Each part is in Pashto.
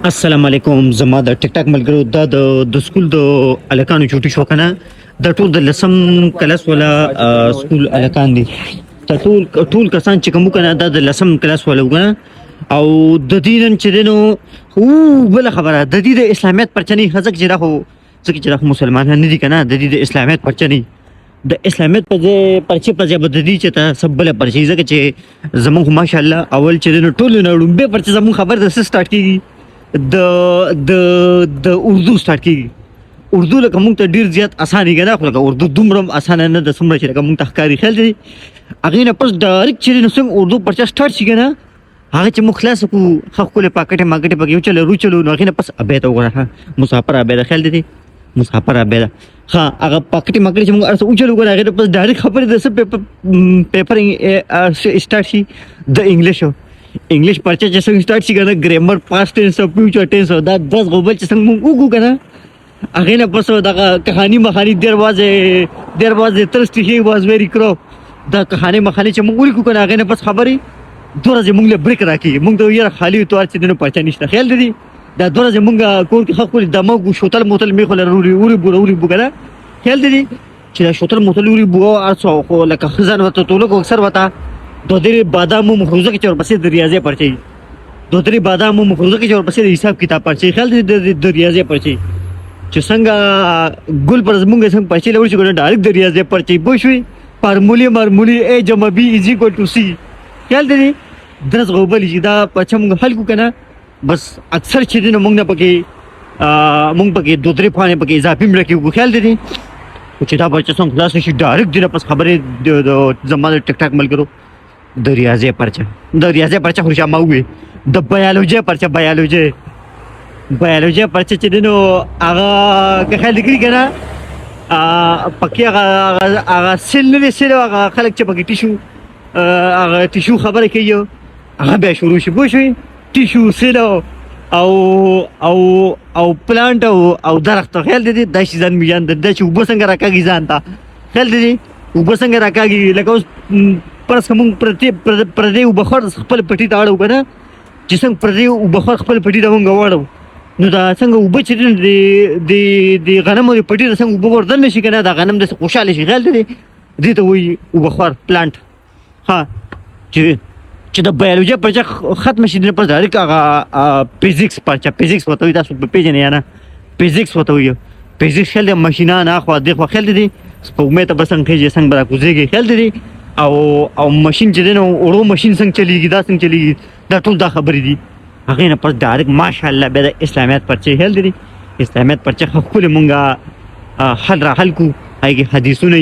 السلام علیکم زما د ټیک ټاک ملګرو دا د سکول د الکانو چوټي شو کنه د ټول د لسم کلاس ولا سکول الکان دي ټول کسان چې کوم کنه دا د لسم کلاس ولا وګنه او د دینن چې دینو او بل خبره د دې د اسلامیت پرچنی هزک چې راخو ځکه چې راخو مسلمانان نه دي کنه د دې د اسلامیت پرچنی د اسلامیت پرچې په ځای بد دي چې ته سب بل پرچې ځکه چې زموږ ماشاءالله اول چې دینو ټول نه وړم به پرچې زموږ خبر د سټارټ کیږي د اردو سٹارټ کیږي اردو لکه مونږ ته ډیر زیات اسانه کېده خو لکه اردو دومره اسانه نه د څومره چې لکه مونږ ته ښکاري خیال دی هغې نه پس ډایرکټ چې نو څنګه اردو پرچه سټارټ شي که نه هغه چې مونږ خلاص کړو ښه ښکلې پاکټې ماکټې پکې وچلو روچلو نو هغې نه پس ابۍ ته وګوره ښه مسافر ابۍ ده خیال دی مسافر ابۍ ده ښه هغه پاکټې ماکټې چې مونږ هر څه وچلو ګوره هغې نه پس ډایرکټ خبرې د څه پیپر سټارټ شي د انګلیشو انګلیش پرچه چې څنګه سٹارټ شي کنه ګرامر پاست ټینس او فیوچر ټینس دا 10 غوبل چې څنګه موږ وګو کنه هغه نه پس دا کہانی مخانی دروازه ترستی هی واز ویری کرو دا کہانی مخانی چې موږ ولیکو کنه هغه نه پس خبرې دوره چې موږ له بریک راکی موږ ته یاره خالی توار چې دنه پرچه نشته خیال دی دا دوره چې موږ کور کې خپل د موږ شوتل موتل می خل اوري بوګره خیال دی چې شوتل موتل اوري بو ارڅو خو لکه خزان وته ټولو اکثر وته دودری بادامو مخروزه کې چور پسې د ریاضي پرچي دودری بادامو مخروزه کې چور پسې د حساب کتاب پرچي خیال دې د ریاضي پرچي چې څنګه ګل پر زمونږ څنګه پرچي لور شي ګل ډایرکټ د ریاضي پرچي بو شوي فارمولي ا جمع بی از ایکوال ټو سی خیال دې درس غوبل چې دا پچم حل کو کنه بس اکثر چې دې موږ نه پکې دودری فانه پکې اضافي مړ کې خیال دې چې دا بچا څنګه خلاص شي ډایرکټ دې پس خبره د زماده ټیک ټاک ملګرو د ریاضي پرچه خو شامه وي د بیولوژي پرچه بیولوژي پرچه چې دینو هغه که خیال کړی کنه پکې هغه سیل نه سیل هغه خلک چې پکې هغه ټیشو خبره کوي هغه بیا شروع شي بو شي ټیشو سیل او پلانټ او درخت خیال دي د شي ځان میان د چې وبسنګ راکاږي ځان ته خیال دي وبسنګ راکاږي لکه اوس پرس کوم پردې وبخور خپل پټي ته اړو کنه چې څنګه پردې وبخور خپل پټي ته مونږ واړو نو دا څنګه وبچ د غنمو د پټي څنګه وبور دل نشي کنه دا غنم د خوشاله شي غل دي ته وي وبخور پلانټ ها چې د بیولوژي پرچه ختم شي د پر ډایرکټ هغه فزیکس وته وي تاسو په پیژنې یا نه فزیکس وته وي فزیکس خل د ماشینان اخو د خو خل دي سپوږمۍ ته بسنګ کېږي څنګه برا کوزيږي خل دي او ماشین چې دینو اورو ماشین څنګه چلیږي دا څنګه چلیږي دا ټول دا خبرې دي هغه نه پس ډایرکټ ماشاءالله به د اسلامیت پرچه هل دي اسلامیت پرچه خپل مونږه حل کو هغه حدیثونه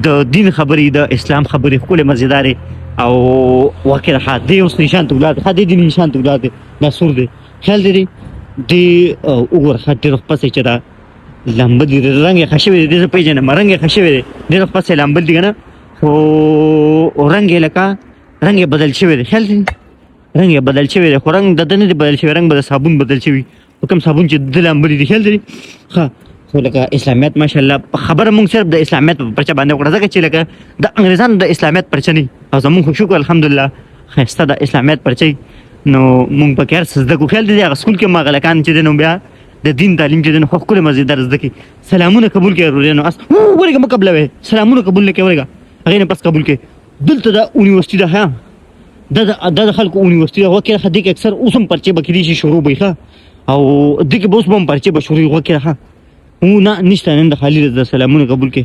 د دین خبرې د اسلام خبرې خپل مزیدار او واقع حدی اوس نشان تولاد حدی دین نشان تولاد مسور دي خل دي دی وګور خاطر پسې چې دا لمبل دي رنګ خشوي دي په جن مرنګ خشوي دي د پسې لمبل دي کنه او رنگ بدل شوی دی خیال دی رنگ بدل شوی دی خو رنگ د دنه دی بدل شوی رنگ بدل صابون بدل شوی کوم صابون چې د لامبري دی خیال دی ښه خو لکه اسلامیت ماشاءالله خبره مونږ صرف د اسلامیت پرچه باندې وکړه ځکه چې لکه د انګریزانو د اسلامیت پرچه نه او زمونږ خو شکر الحمدلله ښایسته د اسلامیت پرچه نو مونږ پکې هر څه زده کوو خیال دی هغه سکول کې مغلکان چې دی نو بیا د دین تعلیم چې دی نو خو ښکلې مزیدار زده کوي سلامونه قبول کوي ورورانو ورېږه مه قبلوئ سلامونه قبول نه کوئ ورېږه هغې نه پس قبول کې دلته دا یونیورسټي ده ها دا د خلکو یونیورسټي ده وکړه دې کې اکثر اوس هم پرچې به کېدای شي شروع به ښه او دې کې به اوس به هم پرچې به شروع وکړه ښه نه نشته نن د خالي د سلامونه قبول کې